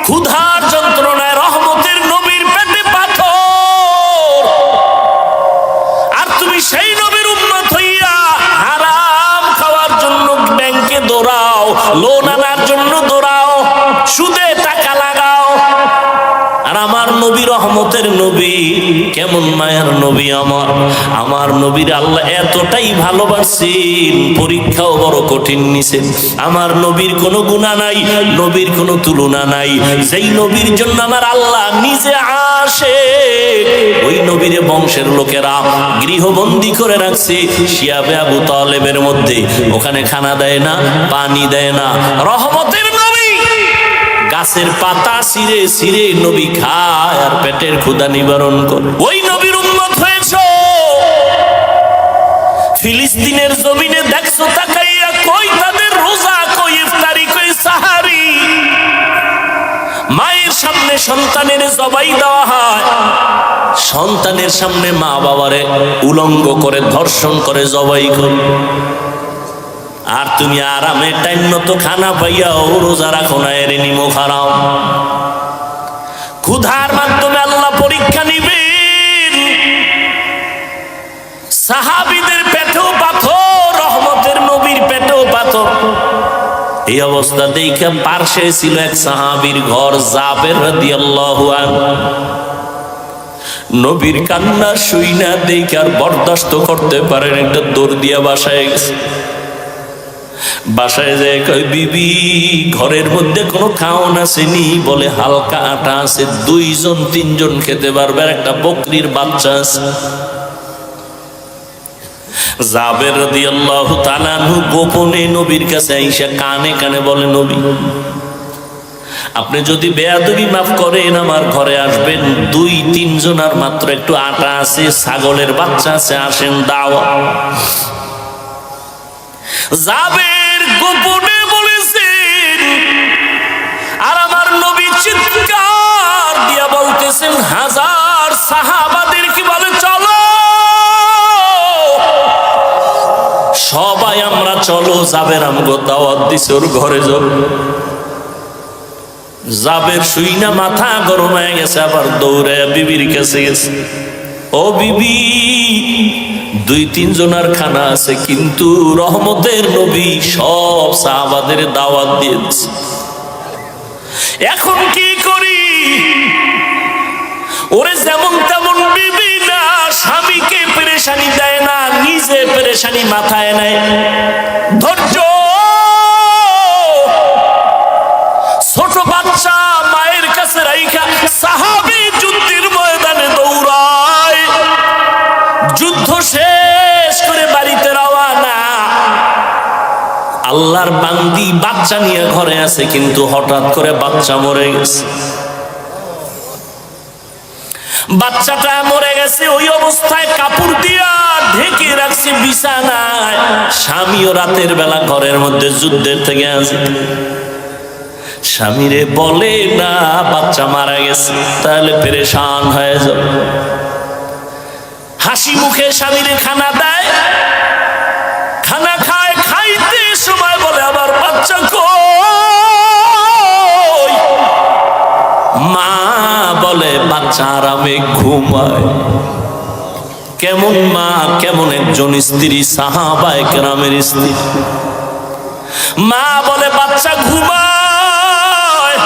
ক্ষুধার যন্ত্রণায় রহমতের নবীর পেটে পাথর, আর তুমি সেই নবীর উম্মত হইয়া হারাম খাওয়ার জন্য ব্যাংকে দৌড়াও, লোন আনার জন্য দৌড়াও, সুদে টাকা লাগাও। আর আমার নবী রহমতের নবী, কেমন মায়ার নবী আমার নবীর আল্লাহ এতটাই ভালোবাসেন, পরীক্ষাও বড় কঠিন নিছেন। আমার নবীর কোনো গুনাহ নাই, নবীর কোনো তুলনা নাই। যেই নবীর জন্য আমার আল্লাহ নিজে আসে, ওই নবীর বংশের লোকেরা গৃহবন্দী করে রাখছে শিয়াবে আবু তালেবের মধ্যে। ওখানে খানা দেয় না, পানি দেয় না। রহমতের নবী গাছের পাতা ছিঁড়ে ছিঁড়ে নবী খায় আর পেটের ক্ষুধা নিবারণ করে। ওই নবীর উম্মত হয়েছো। ফিলিস্তিনের জমিনে দেখছো তাকাইয়া, কই তাদের রোজা, কই ইফতারি, কই সাহারি। মায়ের সামনে সন্তানের জবাই দেওয়া হয়, সন্তানের সামনে মা বাবারে উলঙ্গ করে ধর্ষণ করে জবাই করে। আর তুমি আরামে টাইম মতো খানা পাইয়াও রোজা রাখো না, এর নিমখ হারাও। ক্ষুধার মাধ্যমে আল্লাহ পরীক্ষা নিবেন। সাহাবীদের পেটেও পাথর, রহমতের নবীর পেটেও পাথর। এই অবস্থা দেখে পার্শ্বে ছিল এক সাহাবীর ঘর, জাবের রাদিয়াল্লাহু আনহু। নবীর কান্না শুইনা দেখে আর বরদাস্ত করতে পারেন, একটা দৌড় দিয়া বাসায় গেছে। বাসায় যায় কই, বিবি ঘরের মধ্যে কোনো খাওন আসেনি? বলে হালকা আটা আছে, 2-3 খেতে পারবে, একটা বকরির বাচ্চা আছে। জাবের রাদিয়াল্লাহু তাআলা আনহু গোপনে নবীর কাছে আইসা কানে কানে বলে, নবী আপনি যদি বেয়াদবি মাফ করেন আমার ঘরে আসবেন, 2-3 জনের মাত্র একটু আটা আছে, ছাগলের বাচ্চা আছে, আসেন দাও। জাবের গোপনে বলেছেন, আর আমার নবী চিৎকার দিয়া বলতেছেন, হাজার সাহাবাদের কি বলে, চলো সবাই আমরা চলো। জাবের আমগো দাওয়াত দিছে, ওর ঘরে যাব। জাবের শুইনা মাথা গরম হয়ে গেছে, আবার দৌড়ে বিবির কাছে গেছে। ও বিবি, 2-3 জনের খানা আছে, কিন্তু রহমতের নবী সব সাহাবাদের দাওয়াত দিয়েছে, এখন কি করি? ওরে যেমন তেমন বিবি না, স্বামীকে পেরেশানি দেয় না, নিজে পেরেশানি মাথায় নেয়। ধৈর্য। ছোট বাচ্চা মায়ের কাছে রাইখা সাহাবী যুদ্ধের ময়দানে দৌড়ায়, যুদ্ধ শেষ করে বাড়িতে রওয়ানা। আল্লাহর বান্দি বাচ্চা নিয়ে ঘরে আছে, কিন্তু হঠাৎ করে বাচ্চা মরে গেছে। বাচ্চাটা মরে গেছে, ওই অবস্থায় কাপড় দিয়া ঢেকে রাখছে বিছানায়। স্বামীও রাতের বেলা ঘরের মধ্যে যুদ্ধের থেকে আসে। স্বামীরে বলে না বাচ্চা মারা গেছে, তাহলে পেরেশান হয়ে যাবে। হাসি মুখে স্বামীরে খানা দেয়, খানা খায়, খাইতে সময় বলে আবার বাচ্চা কই? মা বলে বাচ্চা আরামে ঘুমায়। কেমন মা, কেমন একজন স্ত্রী, সাহাবায়ে কেরামের স্ত্রী। মা বলে বাচ্চা ঘুমায়,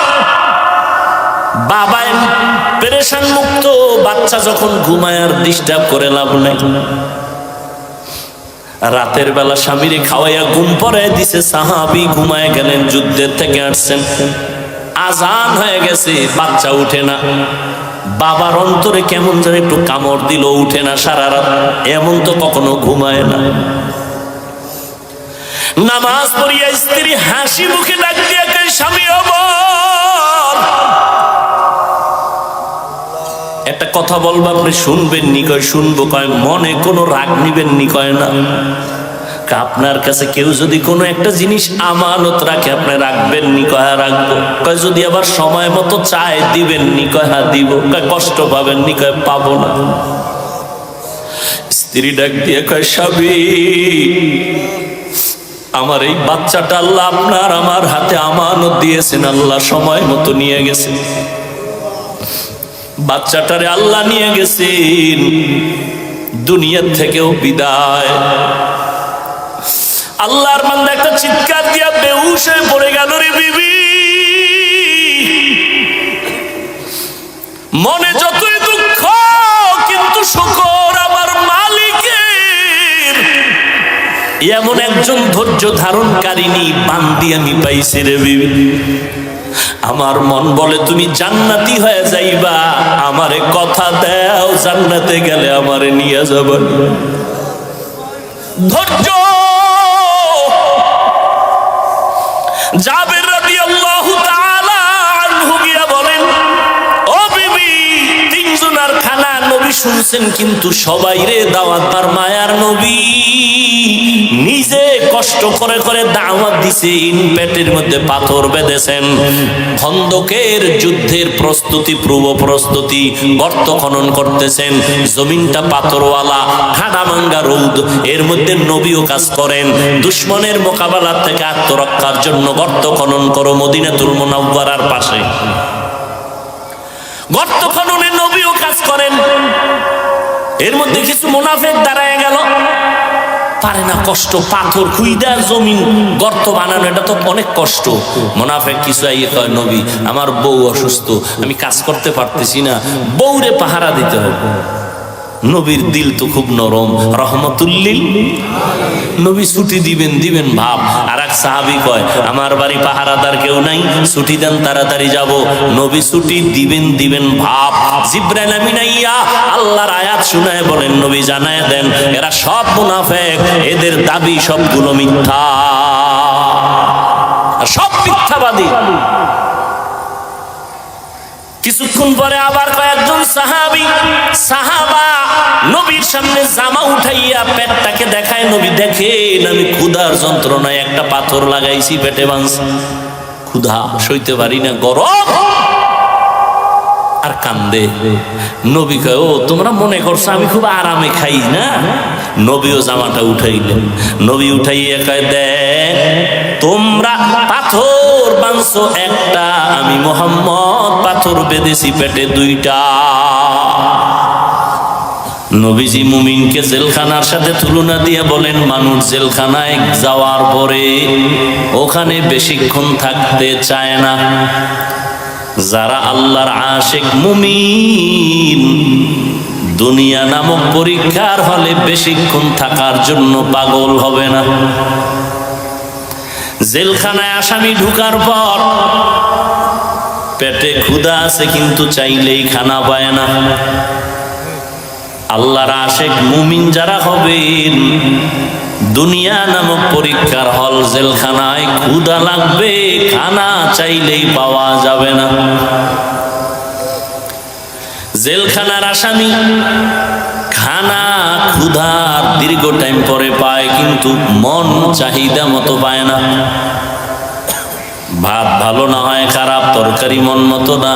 বাবা পেরেশান মুক্ত। বাচ্চা যখন ঘুমায় আর ডিস্টার্ব করে লাভ নাই। রাতের বেলা স্বামীরে খাওয়াইয়া ঘুম পড়ায় দিছে, সাহাবী ঘুমায় গেলেন, যুদ্ধের থেকে আসছেন। আজান হয়ে গেছে, বাচ্চা উঠে না। বাবার অন্তরে কেমন যেন একটু কামড় দিল, উঠে না সারা রাত। এমন তো কখনো ঘুমায় না। নামাজ পড়িয়া স্ত্রী হাসি মুখে ডাক দিয়া কয়, স্বামী আমার একটা কথা বলবো, আপনি শুনবেন নি? কয় শুনবো। কয় মনে কোনো রাগ নিবেন নি? কয় না। আপনার কাছে কেউ যদি কোনো একটা জিনিস আমানত রাখে, আপনি রাখবেন নি? কয় রাখবো। কয় যদি আবার সময় মতো চায় দিবেন নি? কয় হ্যাঁ দিব। কয় কষ্ট পাবেন নি? কয় পাবো না। স্ত্রী ডাক দিয়ে কয়, স্বামী আমার এই বাচ্চাটা আল্লাহ আপনার আমার হাতে আমানত দিয়েছেন, আল্লাহ সময় মতো নিয়ে গেছেন। বাচ্চাটারে আল্লাহ নিয়ে গেছেন, দুনিয়ার থেকেও বিদায়। আল্লাহর বান্দা একটা চিৎকার দিয়া বেহুশ হয়ে পড়ে গেল। রে বিবি, মনে যতই দুঃখ কিন্তু শুকর আমার মালিকের, এমন একজন ধৈর্য ধারণকারিনী বান্দি আমি পাইছি। রে বিবি, আমার মন বলে তুমি জান্নাতি হয়ে যাইবা, আমারে কথা দাও জান্নাতে গেলে আমারে নিয়ে যাবেন। ধৈর্য। জাবের রাদিয়াল্লাহু তাআলা আনহু গিয়া বলেন, ও বিবি, তিনজনের খানা নবী শুনছেন কিন্তু সবাই রে দাওয়াত। আর মায়ার নবী নিজে কষ্ট করে করে দাওয়াত দিছেন, পেটের মধ্যে পাথর বেঁধেছেন। খন্দকের যুদ্ধের প্রস্তুতি, পূর্ব প্রস্তুতি, গর্ত খনন করতেছেন। জমিনটা পাথরওয়ালা, ঠাডা ভাঙ্গা রোদ, এর মধ্যে নবীও কাজ করেন। দুশমনের মোকাবেলা থেকে আত্মরক্ষার জন্য গর্ত খনন করো মদিনাতুল মুনাওয়ারার পাশে। গর্ত খননে নবীও কাজ করেন। এর মধ্যে কিছু মুনাফিক দাঁড়ায় গেল, পারে না, কষ্ট, পাথর খুইদার জমিন গর্ত বানানো, এটা তো অনেক কষ্ট। মুনাফিক কিছু আইয়ে কয়, নবী আমার বউ অসুস্থ, আমি কাজ করতে পারতেছি না, বউরে পাহারা দিতে হবে। নবীর দিল তো খুব নরম, রহমতুল্লিল। নবী ছুটি দিবেন ভাব। আর এক সাহাবী কয়, আমার বাড়ি পাহারাদার কেউ নাই, ছুটি দেন তাড়াতাড়ি যাব। নবী ছুটি দিবেন ভাব। জিবরাইল আমিন আইয়া আল্লাহর আয়াত শুনায় বলেন, নবী জানায় দেন এরা সব মুনাফিক, এদের দাবি সবগুলো মিথ্যা, সব মিথ্যাবাদী। কিছুক্ষণ পরে আবার কয়েকজন সাহাবা নবীর সামনে জামা উঠাইয়া পেটটাকে দেখায়। নবী দেখেন আমি ক্ষুধার যন্ত্রণায় একটা পাথর লাগাইছি পেটে, বাঁধছি, ক্ষুধা সইতে পারি না, গরম। আর কান্দে। নবী কয়, ও তোমরা মনে করছো আমি খুব আরামে খাই না? নবীও জামাটা উঠাইলেন। নবী উঠাইয়া কয়, দেখ তোমরা পাথর বাঁধছো একটা, আমি মুহাম্মদ পাথর বেঁধেছি পেটে দুইটা। নবীজি মুমিনকে জেলখানার সাথে তুলনা দিয়ে বলেন, মানুষ জেলখানায় যাওয়ার পরে ওখানে বেশিক্ষণ থাকতে চায় না। যারা আল্লাহর আশিক মুমিন দুনিয়া নামক পরীক্ষার হলে বেশিক্ষণ থাকার জন্য পাগল হবে না। জেলখানায় আসামি ঢুকার পর পেটে ক্ষুধা আছে কিন্তু চাইলেই খানা পায় না। আল্লাহর আশিক মুমিন যারা হবেন, দুনিয়া নামক পরীক্ষার হল জেলখানায় ক্ষুধা লাগবে, খানা চাইলেই পাওয়া যাবে না। জেলখানার আসামি খানা ক্ষুধার দীর্ঘ টাইম পরে পায়, কিন্তু মন চাহিদা মতো পায় না। ভাত ভালো না হয় খারাপ, তরকারি মন মতো না,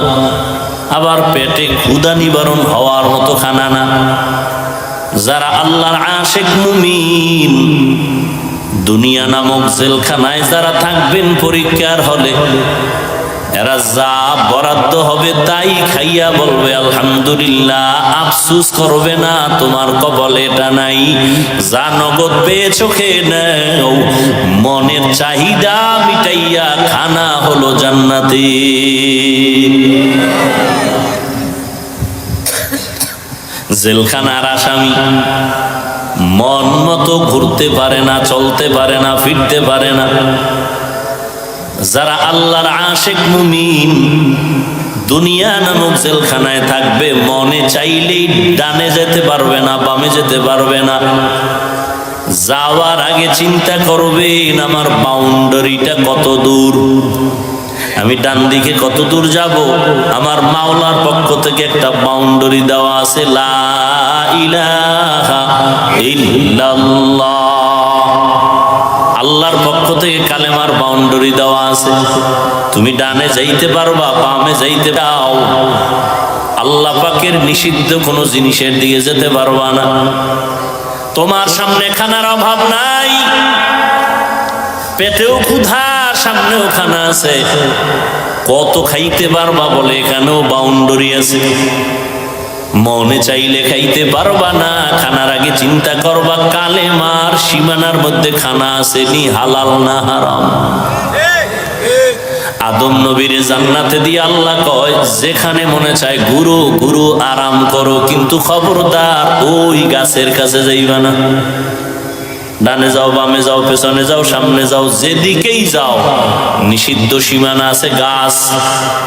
আবার পেটে ক্ষুধা নিবারণ হওয়ার মতো খানা না। যারা আল্লাহর আশিক মুমিন দুনিয়া নামক জেলখানায় যারা থাকবেন পরীক্ষার হলে, এরা যা বরাদ্দ হবে তাই খাইয়া বলবে আলহামদুলিল্লাহ, আফসোস করবে না তোমার কপালে এটা নাই। যা নগদ পেয়েছো খেয়ে নাও, মনের চাহিদা মিটাইয়া খানা হলো জান্নাতে। জেলখানার আসামি মন মতো ঘুরতে পারে না, চলতে পারে না, ফিরতে পারে না। যারা আল্লাহর আশিক মুমিন দুনিয়া নামক জেলখানায় থাকবে, মনে চাইলেই ডানে যেতে পারবে না, বামে যেতে পারবে না। যাওয়ার আগে চিন্তা করবেন আমার বাউন্ডারিটা কত দূর, আমি ডান দিকে কত দূর যাব। আমার মাওলার পক্ষ থেকে একটা বাউন্ডারি দেওয়া আছে, লা ইলাহা ইল্লাল্লাহ। আল্লাহর পক্ষ থেকে কালেমার বাউন্ডারি দেওয়া আছে, তুমি ডানে যাইতে পারবা, বামে যাইতে পাও, আল্লাহ পাকের নিষিদ্ধ কোনো জিনিসের দিকে যেতে পারবা না। তোমার সামনে খানার অভাব নাই, পেটেও ক্ষুধা, সামনেও খানা আছে, কত খাইতে পারবা বলে এখানেও বাউন্ডারি আছে। মনে চাইলে খাইতে পারবা না, খানার আগে চিন্তা করবা কালেমার সীমানার মধ্যে খানা আছে নি, হালাল না হারাম। আদম নবীর জান্নাতে দিয়ে আল্লাহ কয় যেখানে মনে চায় ঘুরো ঘুরো আরাম করো, কিন্তু খবরদার ওই গাছের কাছে যাইবা না। ডানে যাও, বামে যাও, পেছনে যাও, সামনে যাও, যেদিকেই যাও নিষিদ্ধ সীমানা আছে, গাছ,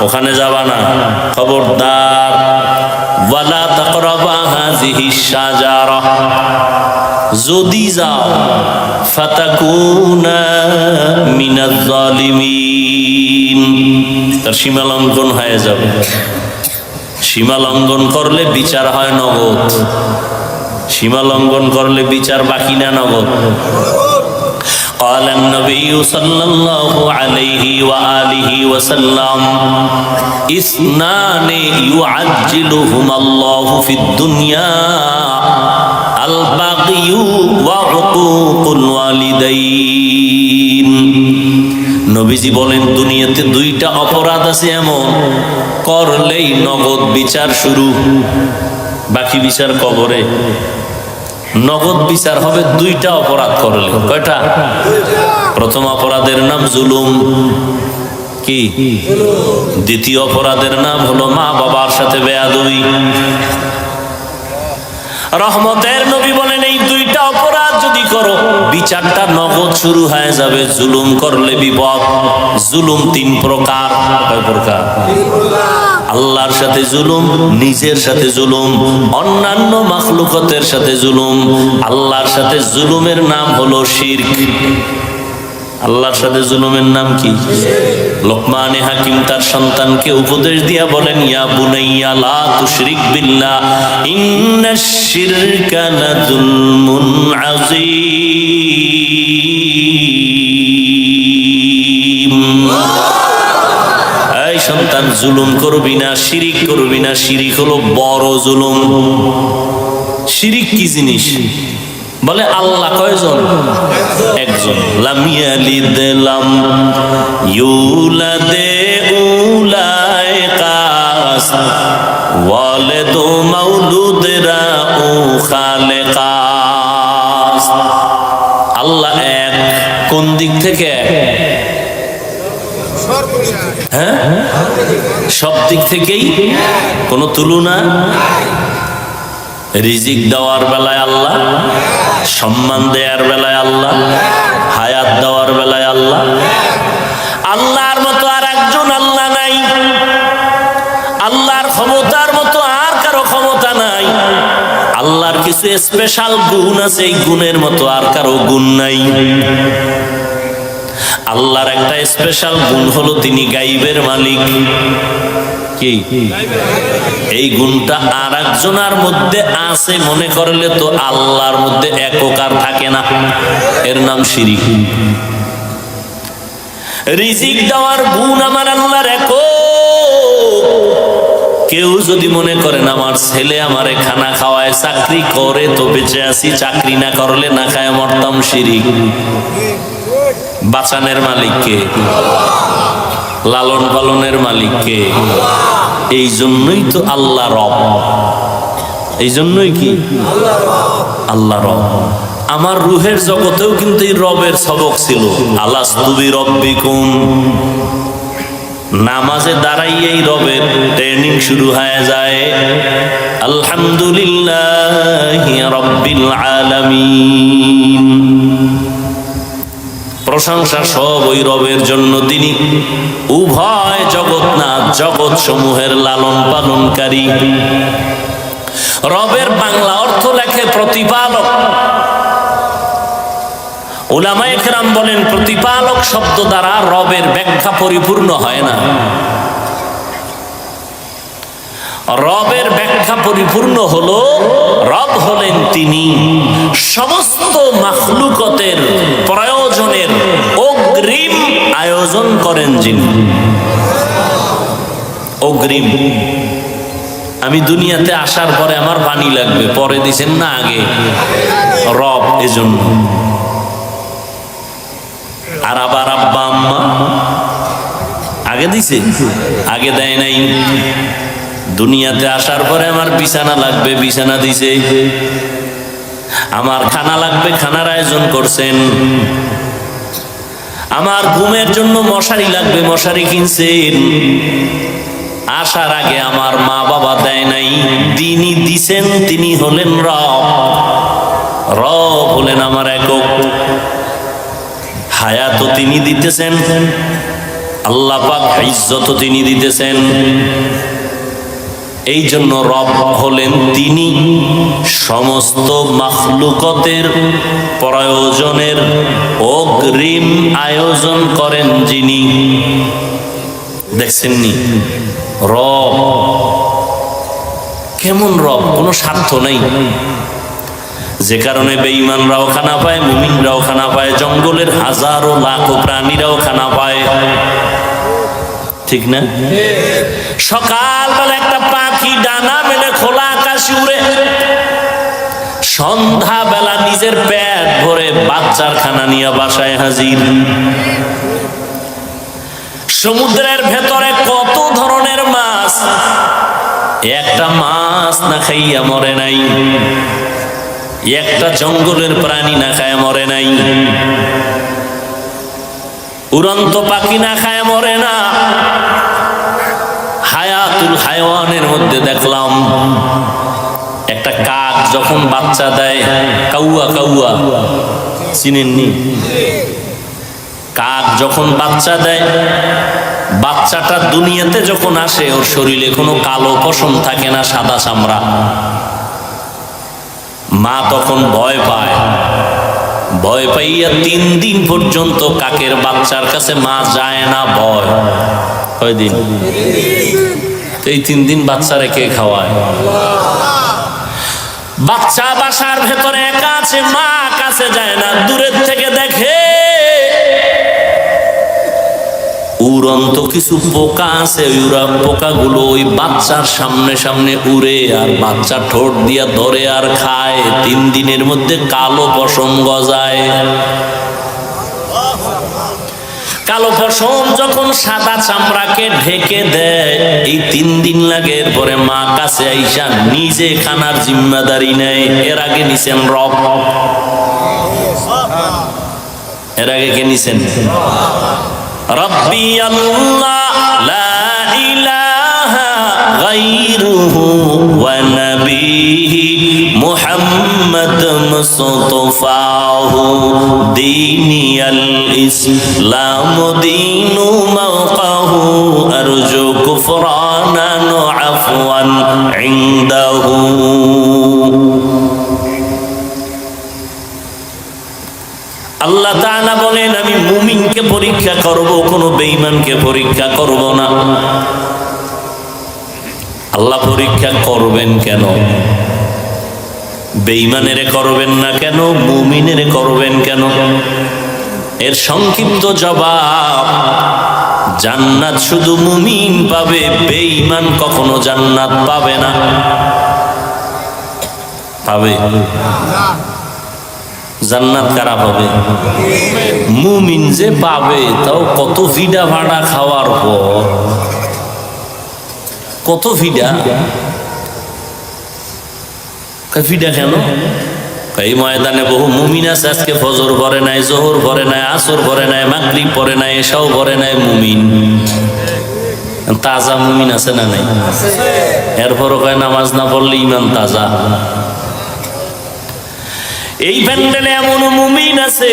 ওখানে যাবা না, খবরদার। ওয়ালা তাকরাবা হাযিহিশ শাজারা, যদি যাও ফাতাকুনা মিনাজ জালিমিন, তার সীমা লঙ্ঘন হয়ে যাবে। সীমা লঙ্ঘন করলে বিচার হয় নগদ, সীমা লঙ্ঘন করলে বিচার বাকি না নগদ। قال النبي صلى الله عليه وآله وسلم اثنان يعجلهما الله في الدنيا البغي وعقوق الوالدين। নবীজি বলেন দুনিয়াতে দুইটা অপরাধ আছে এমন, করলেই নগদ বিচার শুরু, বাকি বিচার কবরে। নগদ বিচার হবে দুইটা অপরাধ করলে। কয়টা? প্রথম অপরাধের নাম জুলুম, কি? দ্বিতীয় অপরাধের নাম হলো মা বাবার সাথে বেয়াদবি। রহমতের নবী বলেন এই দুইটা অপরাধ যদি করো বিচারটা নগদ শুরু হয়ে যাবে। জুলুম করলে বিপদ। জুলুম তিন প্রকার। কয় প্রকার? আল্লাহর সাথে জুলুম, নিজের সাথে জুলুম, অন্যান্য মাখলুকাতের সাথে জুলুম। আল্লাহর সাথে জুলুমের নাম হলো শিরক। আল্লাহর সাথে জুলুমের নাম কি? লোকমানে হাকিম তার সন্তানকে উপদেশ দিয়া বলেন, ইয়া বুনাইয়া লা তুশরিক বিল্লাহ ইন্নাশ শিরকা লাযুলমুন আযীম। এই সন্তান, জুলুম করবি না, শিরিক করবি না। শিরিক হলো বড় জুলুম। শিরিক কি জিনিস? বলে আল্লাহ কয়জন? একজন। লাম ইয়ালিদ লাম ইউলাদে উলাইকাস ওয়ালিদু মাউলুদরা ও খালেকাস। আল্লাহ এক। কোন দিক থেকে এক? হ্যাঁ, সব দিক থেকেই, কোনো তুলনা। রিজিক দেওয়ার বেলায় আল্লাহ, সম্মান দেওয়ার বেলায় আল্লাহ, হায়াত দেওয়ার বেলায় আল্লাহ। আল্লাহর মতো আর একজন আল্লাহ নাই। আল্লাহর ক্ষমতার মতো আর কারো ক্ষমতা নাই। আল্লাহর কিছু স্পেশাল গুণ আছে, এই গুণের মতো আর কারো গুণ নাই। আল্লাহর একটা স্পেশাল গুণ হলো তিনি গাইবের মালিক। কি? এই গুণটা আর একজনের মধ্যে আছে মনে করলে তো আল্লাহর মধ্যে এককার থাকে না, এর নাম শিরিক। রিজিক দেওয়ার গুণ আমার আল্লাহর একক। কেউ যদি মনে করেন আমার ছেলে আমারে খানা খাওয়ায়, চাকরি করে তো বেঁচে আছি, চাকরি না করলে না খায় মরতাম, শিরিক। বাঁচানের মালিককে, লালন পালনের মালিককে। এই জন্যই তো আল্লাহ রব। এই জন্যই কি আল্লাহ রব। আমার রুহের জগতেও কিন্তু এই রবের সবক ছিল। আলাস্তু বিরব্বিকুম। নামাজে দাঁড়াইয়েই রবের ট্রেনিং শুরু হয়ে যায়। আলহামদুলিল্লাহি রাব্বিল আলামিন। প্রশংসা সব ওই রবের জন্য, তিনি উভয় জগৎনাথ, জগৎ সমূহের লালন পালনকারী। রবের বাংলা অর্থ লেখে প্রতিপালক। উলামায়ে কেরাম বলেন প্রতিপালক শব্দ দ্বারা রবের ব্যাখ্যা পরিপূর্ণ হয় না। রবের ব্যাখ্যা পরিপূর্ণ হলো, রব হলেন তিনি সমস্ত মাখলুকতের প্রয়োজনের অগ্রিম আয়োজন করেন যিনি। অগ্রিম। আমি দুনিয়াতে আসার পরে আমার পানি লাগবে, পরে দিছেন না আগে? রব এজন্য। আর আবার আব্বা আম্মা আগে দিছে, আগে দেয় নাই। দুনিয়াতে আসার পরে আমার বিছানা লাগবে, বিছানা দিছে। আমার খানা লাগবে, খানার আয়োজন করছেন। আমার ঘুমের জন্য মশারি লাগবে, মশারি কিনছেন। আসার আগে আমার মা বাবা দেয় নাই, তিনি দিছেন। তিনি হলেন রব। রব হলেন আমার একক। হায়াত তিনি দিতেছেন, আল্লাহ পাক ইজ্জত তিনি দিতেছেন। এই জন্য রব হলেন তিনি। সমস্ত মাখলুকতের প্রয়োজনের অগ্রিম আয়োজন করেন যিনি। দেখছেননি রব কেমন রব? কোনো স্বার্থ নাই। যে কারণে বেঈমানরাও খানা পায়, মুমিনরাও খানা পায়, জঙ্গলের হাজারো লাখো প্রাণীরাও খানা পায়, ঠিক না? সকালবেলা একটা পাখি ডানা মেলে খোলা আকাশে উড়ে, সন্ধ্যাবেলা নিজের পেট ভরে বাচ্চার খানা নিয়ে বাসায় হাজির। সমুদ্রের ভেতরে কত ধরনের মাছ, একটা মাছ না খাইয়া মরে নাই, একটা জঙ্গলের প্রাণী না খায় মরে নাই, উড়ন্ত পাখি না খায় মরে না। হায়াতুল হায়াওয়ানের মধ্যে দেখলাম একটা কাক যখন বাচ্চা দেয়, কাউয়া কাউয়া চিনেননি? কাক যখন বাচ্চা দেয়, বাচ্চাটা দুনিয়াতে যখন আসে ওর শরীরে কোনো কালো পশম থাকে না, সাদা চামড়া। মা তখন ভয় পায়, ভয় পাইয়া 3 দিন পর্যন্ত কাকের বাচ্চার কাছে মা যায় না। ভয় কয়দিন? এই 3 দিন বাচ্চারে কে খাওয়ায়? বাচ্চা বাসার ভেতরে একা আছে, মা কাছে যায় না, দূরের থেকে দেখে উড়ন্ত কিছু পোকা আছে, ওই পোকাগুলো ওই বাচ্চার সামনে সামনে উড়ে আর বাচ্চা ঠোঁট দিয়া ধরে আর খায়। 3 দিনের মধ্যে কালো পশম গজায়। কালো পশম যখন সাদা চামড়াকে ঢেকে দেয়, এই 3 দিন লাগে। এরপরে মা কাছে আইসা নিজে খানার জিম্মাদারি নেয়। এর আগে নিছেন রব, এর আগে কে নিছেন? রব্বি আল্লাহ লা ইলাহা গায়রুহু ওয়া নবিহি মুহাম্মদ মুস্তাফাহু দীনিয়াল ইসলাম দীনু মাওকাহু আরজু কুফরানান আফওয়ান ইনদাহু। আল্লাহ তাআলা বলেন, আমি মুমিনকে পরীক্ষা করব, কোনো বেঈমানকে পরীক্ষা করব না। আল্লাহ পরীক্ষা করবেন কেন? বেঈমানেরে করবেন না কেন? মুমিনেরে করবেন কেন? এর সংক্ষিপ্ত জবাব, জান্নাত শুধু মুমিন পাবে, বেঈমান কখনো জান্নাত পাবে না। পাবে? জান্নাত কারা পাবে? মুমিন যে পাবে, তাও কত ভিডা ভাড়া খাওয়ার পর। কত ভিডা? ভিডা কেন? এই ময়দানে বহু মুমিন আছে, আজকে ফজর পড়ে নাই, জোহর পড়ে নাই, আসর পড়ে নাই, মাগরিব পড়ে নাই, এশাও পড়ে নাই। মুমিন তাজা মুমিন আছে না নাই? এরপরও কয় নামাজ না পড়লে ইমান তাজা। এই প্যান্ডেলে এমন মুমিন আছে,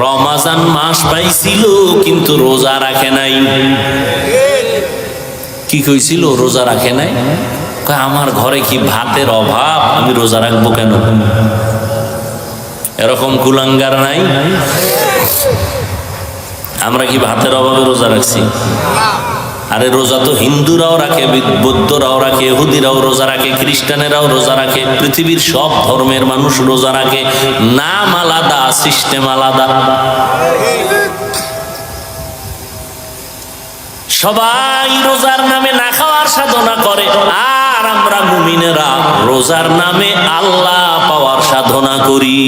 রমাজান মাস পাইছিল কিন্তু রোজা রাখে নাই। কি কইছিল? রোজা রাখে নাই। আমার ঘরে কি ভাতের অভাব, আমি রোজা রাখবো কেন? এরকম কুলাঙ্গার নাই? আমরা কি ভাতের অভাবে রোজা রাখছি? আরে রোজা তো হিন্দুরাও রাখে, বৌদ্ধরাও রাখে, ইহুদিরাও রোজা রাখে, খ্রিস্টানেরাও রোজা রাখে, পৃথিবীর সব ধর্মের মানুষ রোজা রাখে। নাম আলাদা, সিস্টেম আলাদা। সবাই রোজার নামে না খাওয়ার সাধনা করে, আর আমরা মুমিনেরা রোজার নামে আল্লাহ পাওয়ার সাধনা করি।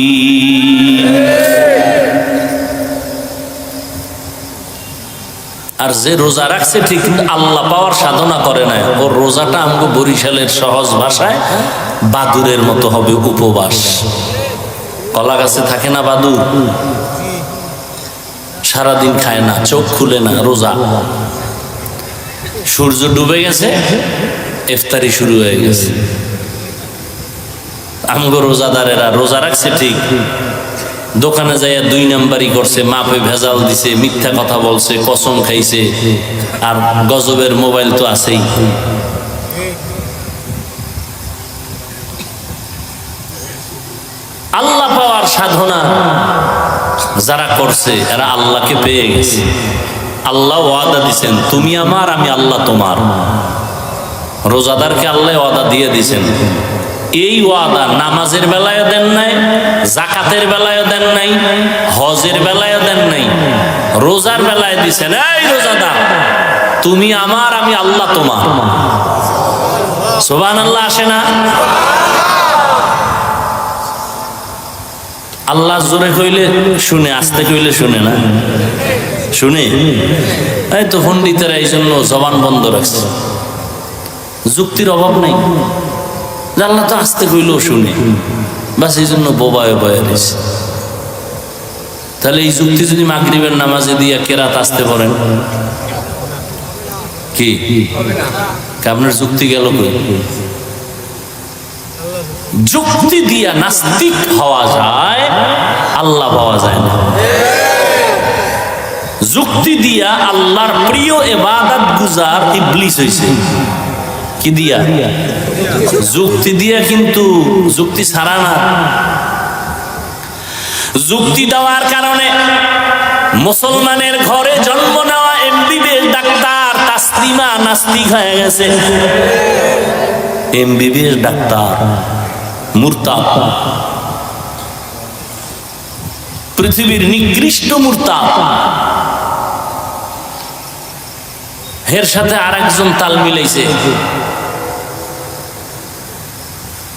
আর যে রোজা রাখছে ঠিক আল্লাহ পাওয়ার সাধনা করে না, ওর রোজাটা আমগো বরিশালের সহজ ভাষায় বাদুরের মতো হবে, উপবাস। কলা গাছে থাকে না বাদুর, সারাদিন খায় না, চোখ খুলে না, রোজা। সূর্য ডুবে গেছে, ইফতারি শুরু হয়ে গেছে। আমগো রোজাদারেরা রোজা রাখছে ঠিক, দোকানে যাইয়া 2 নাম্বারি করছে, মাপে ভেজাল দিছে, মিথ্যা কথা বলছে, কসম খাইছে, আর গজবের মোবাইল তো আছেই। আল্লাহ পাওয়ার সাধনা যারা করছে এরা আল্লাহকে পেয়ে গেছে। আল্লাহ ওয়াদা দিছেন, তুমি আমার, আমি আল্লাহ তোমার। রোজাদারকে আল্লাহ ওয়াদা দিয়ে দিছেন। এই ওয়াদা নামাজের বেলায় দেন নাই, যাকাতের বেলায় দেন নাই, হজের বেলায় দেন নাই, রোজার বেলায় দিছেন। এই রোজাদার, তুমি আমার, আমি আল্লাহ তোমার। সুবহানাল্লাহ আসে না? আল্লাহ জোরে কইলে শুনে, আস্তে কইলে শুনে না, শুনে। এই তো পণ্ডিতেরা এই জন্য জবান বন্ধ রাখছে, যুক্তির অভাব নাই। আল্লাহ তো আস্তে কইলেও শুনে, বাস এই জন্য বোবায় বয়ে রয়েছে। তাহলে এই যুক্তি যদি মাগরিবের নামাজে দিয়া কেরাত আসতে পারেন, কি আপনার যুক্তি গেল কই? যুক্তি দিয়া নাস্তিক হওয়া যায়, আল্লাহ পাওয়া যায় না। যুক্তি দিয়া আল্লাহর প্রিয় ইবাদত গুজার ইবলিস হইছে। কি দিয়া? যুক্তি দিয়া, কিন্তু যুক্তি ছাড়া না। যুক্তি দেওয়ার কারণে মুসলমানের ঘরে জন্ম নেওয়া এমবিবিএস ডাক্তার তাসলিমা নাস্তিক হয়ে গেছে। এমবিবিএস ডাক্তার মুরতাদ, পৃথিবীর নিকৃষ্ট মুরতাদ। এর সাথে আরেকজন তাল মিলাইছে,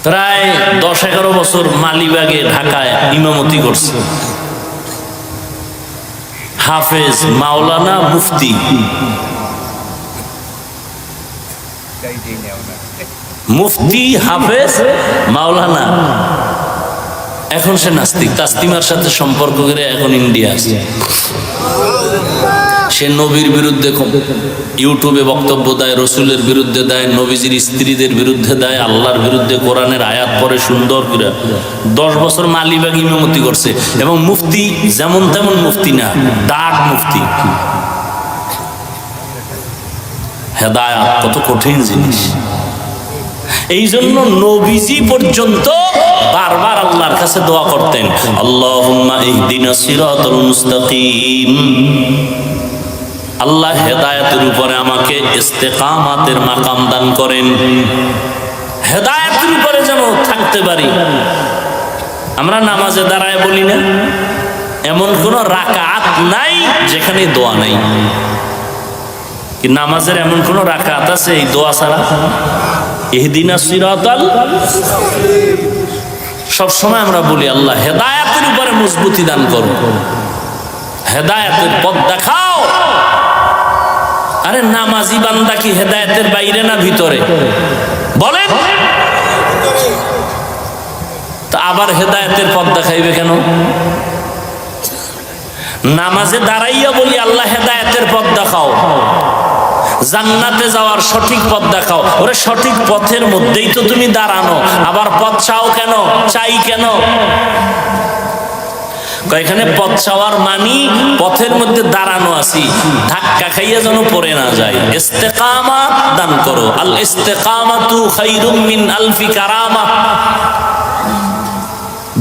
প্রায় 10-11 বছর মালিবাগে ঢাকায় ইমামতি করছে। হাফেজ মাওলানা মুফতি, মুফতি হাফেজ মাওলানা। এখন সে নাস্তিক, তাসলিমার সাথে সম্পর্ক করে এখন ইন্ডিয়া আছে। সে নবীর বিরুদ্ধে ইউটিউবে বক্তব্য দেয়, রসুলের বিরুদ্ধে দেয়, নবীজির স্ত্রীদের বিরুদ্ধে দেয়, আল্লাহর বিরুদ্ধে কোরআনের আয়াত পড়ে সুন্দর করে। 10 বছর মালিবাগ ইমামতি করছে, এবং মুফতি যেমন তেমন মুফতি না, ডাক মুফতি। হেদায়াত কত কঠিন জিনিস। এই জন্য নবীজি পর্যন্ত বারবার আল্লাহর কাছে দোয়া করতেন, আল্লাহুম্মা ইহদিনাস সিরাতাল মুস্তাকিম। আল্লাহ হেদায়েতের উপরে আমাকে ইস্তেকামাতের মাকাম দান করেন, হেদায়েতের উপরে যেন থাকতে পারি। আমরা নামাজে দাঁড়ায় বলি না, এমন কোন রাকাত নাই যেখানে দোয়া নাই। কি নামাজের এমন কোন রাকাত আছে এই দোয়া ছাড়া? ইহদিনাস সিরাতাল, সব সময় আমরা বলি আল্লাহ হেদায়েতের উপরে মজবুতি দান করো, হেদায়েতের পথ দেখাও। আরে নামাজি বান্দা কি হেদায়েতের বাইরে না ভিতরে? বলেন। তা আবার হেদায়েতের পথ দেখাইবে কেন? নামাজে দাঁড়াইয়া বলি আল্লাহ হেদায়েতের পথ দেখাও, জান্নাতে যাওয়ার সঠিক পথ দেখাও। ওরে সঠিক পথের মধ্যেই তো তুমি দাঁড়ানো, আবার পথ চাও কেন? চাই কেন? এখানে পথ চাওয়ার মানি পথের মধ্যে দাঁড়ানো আছি, ধাক্কা খাইয়া যেন পড়ে না যায়। ইস্তেকামাত দান করো। আল ইস্তেকামাতু খায়রুম মিন আলফি কারামা।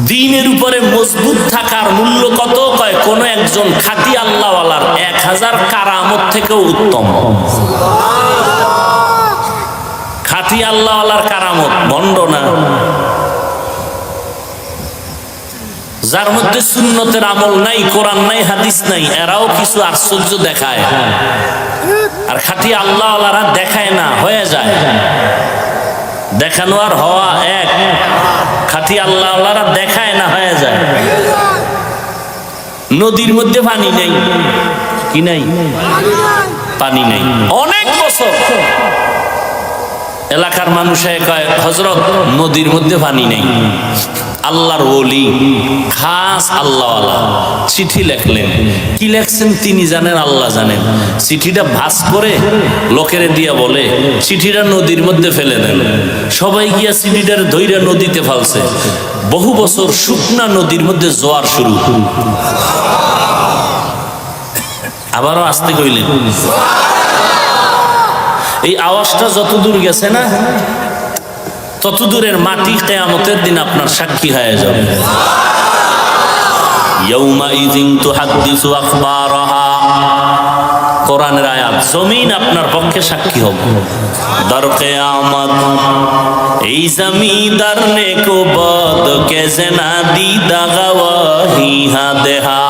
দ্বীনের উপরে মজবুত থাকার মূল্য কত? কয় কোন একজন খাঁটি আল্লাহওয়ালার 1000 কারামত থেকেও উত্তম। খাঁটি আল্লাহওয়ালার কারামত, ভণ্ড না। যার মধ্যে সুন্নতের আমল নাই, কোরআন নাই, হাদিস নাই, এরাও কিছু আশ্চর্য দেখায়। আর খাঁটি আল্লাহওয়ালারা দেখায় না, হয়ে যায়। দেখানো আর হওয়া এক। খাঁটি আল্লাহওয়ালারা দেখায় না, হয়ে যায়। নদীর মধ্যে পানি নেই, কি নাই? পানি নেই অনেক বছর। এলাকার মানুষে কয় হযরত নদীর মধ্যে পানি নেই। আল্লাহর ওলি খাস আল্লাহওয়ালা চিঠি লেখলেন। কি লেখছেন তিনি জানেন, আল্লাহ জানেন। চিঠিটা ভাঁজ করে লোকেরে দিয়া বলে চিঠিটা নদীর মধ্যে ফেলে দেন। সবাই গিয়া চিঠিটার ধইরা নদীতে ফেলছে। বহু বছর শুকনা নদীর মধ্যে জোয়ার শুরু। আবারও আসতে কইলেন। এই আওয়াজটা যত দূর গেছে না, তত দূরের মাটি কিয়ামতের দিন আপনার সাক্ষী হয়ে যাবে। ইয়াউমাইযিন তুহাদ্দিসু আখবারাহা, কোরআনের আয়াত। জমিন আপনার পক্ষে সাক্ষী হবে। দর কিয়ামত এই জমিদার নে কো বদ কে জনা দিদা গওয়াহি হাদেহা।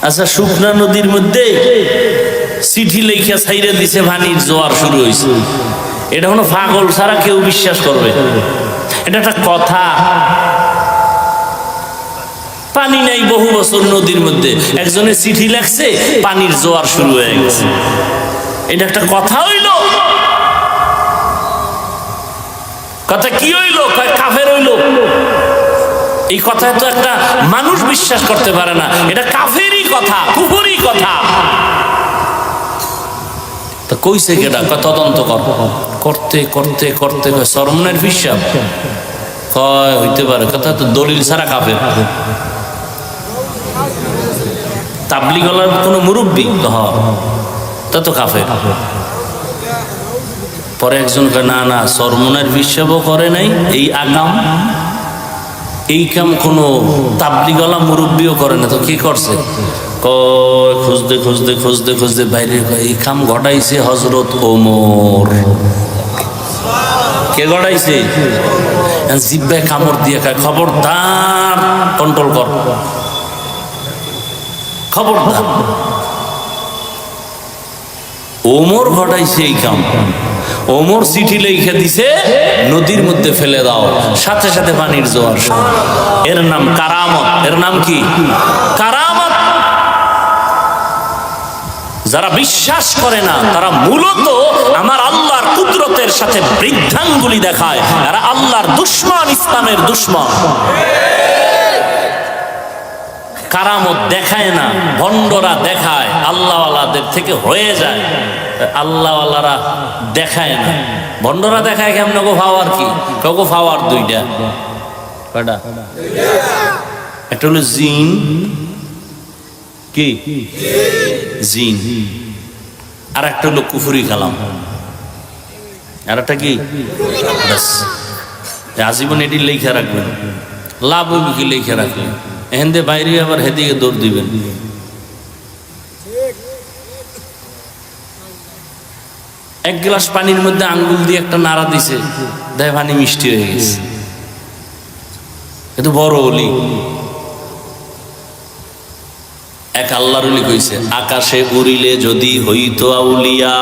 আচ্ছা, শুকনা নদীর মধ্যে চিঠি লেখা ছাইরে দিছে, পানির জোয়ার শুরু হয়েছে। এটা কোনো পাগল ছাড়া কেউ বিশ্বাস করবে? এটা একটা কথা? পানি নাই বহু বছর নদীর মধ্যে, একজনের চিঠি লেখছে, পানির জোয়ার শুরু হয়ে গেছে। এটা একটা কথা হইল? কথা কি হইল? কাফের হইল। এই কথা তো একটা মানুষ বিশ্বাস করতে পারে না। এটা কাফেরই কথা, কুফরি কথা। তা কইছে কেডা? তদন্ত করতে করতে করতে সরমনের হিসাব কয় হইতে পারে। কথা তো দলিল ছাড়া কাফের। তাবলিগলার কোন মুরব্বী তা তো কাফের। পরে একজন না না, সরমনের হিসাবও করে নাই, এই আগাম এই কাম কোনো তাবলিগলা মুরব্বীও করে না। তো কি করছে? খুঁজতে খুঁজতে খুঁজতে খুঁজতে বাইরে এই কাম ঘটাইছে হযরত ওমর। কে ঘটাইছে? জিব্বায় কামড় দিয়ে খায়, খবরদার কন্ট্রোল কর, খবরদার। ওমর ঘটাইছে এই কাম। ওমর চিঠি লিখে দিছে, নদীর মধ্যে ফেলে দাও, সাথে সাথে পানির জোয়ার। এর নাম কারামত। এর নাম কি? কারামত। যারা বিশ্বাস করে না তারা মূলত আমার আল্লাহর কুদরতের সাথে বৃদ্ধাঙ্গুলি দেখায়। এরা আল্লাহর দুশমন, ইসলামের দুশমন। কারামত দেখায় না, ভণ্ডরা দেখায়, আল্লাহওয়ালাদের থেকে হয়ে যায়। আল্লাহওয়ালারা দেখায় না, ভণ্ডরা দেখায়। কেমন গো পাওয়ার কি? কাউকে পাওয়ার দুইটা। কয়টা? একটা হলো জিন। কি জিন? আর একটা হলো কুফরি কালাম। আর একটা কি? আজীবন এটি লেখা রাখবেন, লাভ হইবে কি লেখা রাখবেন। এখান দিয়ে বাইরে আবার হেদিকে দৌড় দিবেন। এক গ্লাস পানির মধ্যে আঙ্গুল দিয়ে একটা নাড়া দিছে, দেয় পানি মিষ্টি হয়ে গেছে। এত বড় ওলি। এক আল্লাহর ওলি কইছে, আকাশে উড়িলে যদি হইতো আউলিয়া,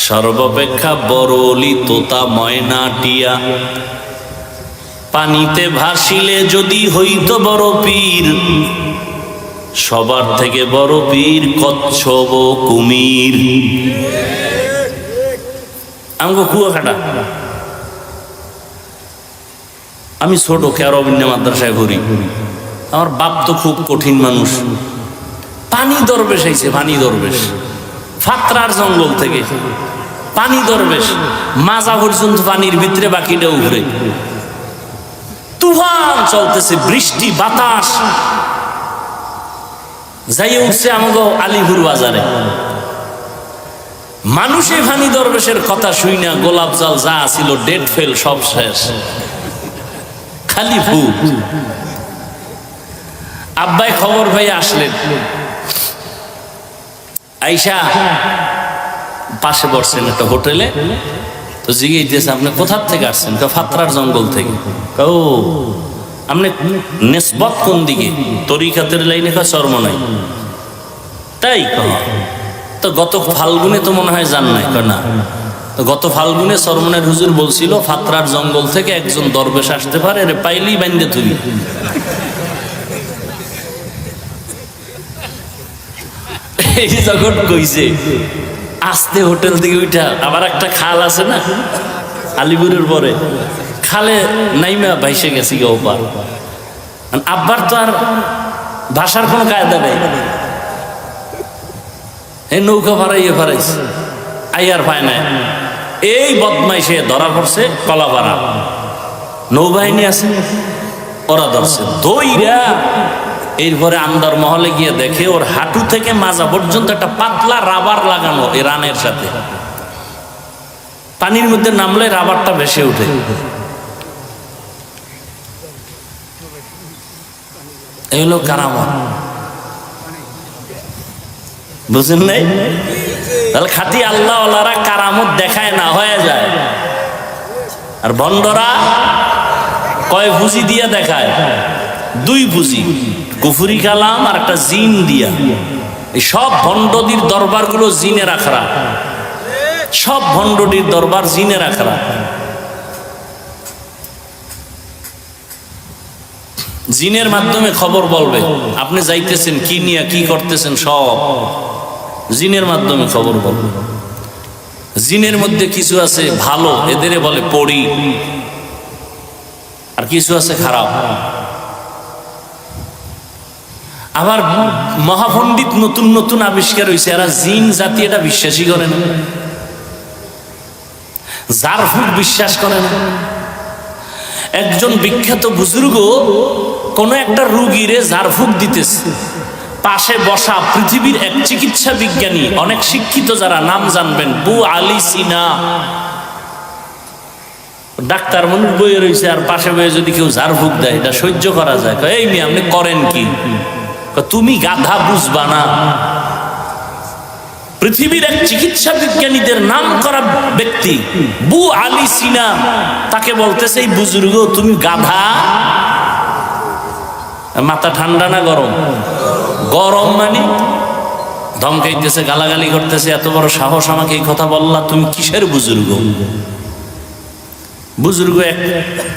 সর্বাপেক্ষা বড় ওলি তোতা ময়না টিয়া। পানিতে ভাসিলে যদি হইতো বড় পীর, সবার থেকে বড় পীর কচ্ছপ কুমির। আমগো কুয়াকাটা। আমি ছোট কেরবিন্না মাদ্রাসায় ঘুরি। আমার বাপ তো খুব কঠিন মানুষ। পানি দরবেশ আইছে, পানি দরবেশ ফাত্রার জঙ্গল থেকে। পানি দরবেশ মাজা পর্যন্ত পানির ভিতরে, বাকিটা উপরে। তুফান চলতেছে, বৃষ্টি বাতাস। যাই উঠছে আমাকে আলিপুর বাজারে। মানুষে ভানি দরবেশের কথা শুই না, গোলাপ জল যা ছিল ডেট ফেল, সব শেষ, খালি ভূত। আব্বাই খবর ভাই আসলেন, আইসা পাশে বসছেন একটা হোটেলে। তো জিজ্ঞেস আপনি কোথার থেকে আসছেন? ফাত্রার জঙ্গল থেকে। ও আপনি নিসবত কোন দিকে? তরিকাতের লাইনে চর্ম নাই। তাই তো গত ফাল্গুনে তো মনে হয় যান নাই? না, গত ফাল্গুনে চরমনের হুজুর বলছিল ফাত্রার জঙ্গল থেকে একজন দরবেশ আসতে পারে, পাইলেই বান্ধে তুলি। এই যখন কইছে আস্তে হোটেল থেকে উঠা, আবার একটা খাল আছে না আলিপুরের পরে, খালে নাইমা ভাইসে গেছি গা ওপার। আব্বার তো আর ভাষার কোনো কায়দা নেই, এই নৌকা ভাড়াইয়ে ভাড়াইছে, আইয়ার পায় না। এই বদমাইশে ধরা পড়ছে কলাপাড়া, নৌবাহিনী আছে, ওরা ধরছে দইরা। এরপরে আন্দার মহলে গিয়ে দেখে ওর হাঁটু থেকে মাজা পর্যন্ত একটা পাতলা রাবার লাগানো এই রানের সাথে, পানির মধ্যে নামলে রাবারটা ভেসে উঠে। এই হলো কারামত, বুঝেন নাই? তাহলে খাঁটি আল্লাহ ওয়ালারা কারামত দেখায় না, হয়ে যায়। আর ভণ্ডরা কয় পুঁজি দিয়া দেখায়, 2 পুঁজি, কুফরি কালাম আর একটা জিন দিয়া। এই সব ভণ্ডদির দরবারগুলো জিনের আখড়া, সব ভণ্ডদির দরবার জিনের আখড়া। জিনের মাধ্যমে খবর বলবে, আপনি যাইতেছেন কি নিয়ে, কি করতেছেন, সব জিনের মাধ্যমে খবর বলবে। জিনের মধ্যে কিছু আছে ভালো, এদের বলে পড়ি, আর কিছু আছে খারাপ। আবার মহাপণ্ডিত নতুন নতুন আবিষ্কার হয়েছে, এরা জিন জাতি এটা বিশ্বাসই করে না, জারফুক বিশ্বাস করে না। একজন বিখ্যাত বুজুর্গ কোন একটা রুগীরে জারফুক দিতেছে, পাশে বসা পৃথিবীর এক চিকিৎসা বিজ্ঞানী, অনেক শিক্ষিত যারা নাম জানবেন, বু আলী সিনা, ডাক্তার মনে বইয়ে রয়েছে, আর পাশে বইয়ে যদি কেউ জারফুক দেয় এটা সহ্য করা যায়। এই মেয়ে আপনি করেন কি? তুমি গাধা, বুঝবা না। পৃথিবীর এক চিকিৎসা বিজ্ঞানীদের নাম করা ব্যক্তি বু আলী সিনা, তাকে বলতেছে এই বুজুর্গ তুমি গাধা। মাথা ঠান্ডা না গরম? গরম মানে ধমকাইতেছে, গালাগালি করতেছে, এত বড় সাহস আমাকে এই কথা বললা, তুমি কিসের বুজুর্গ? বুজুর্গ এক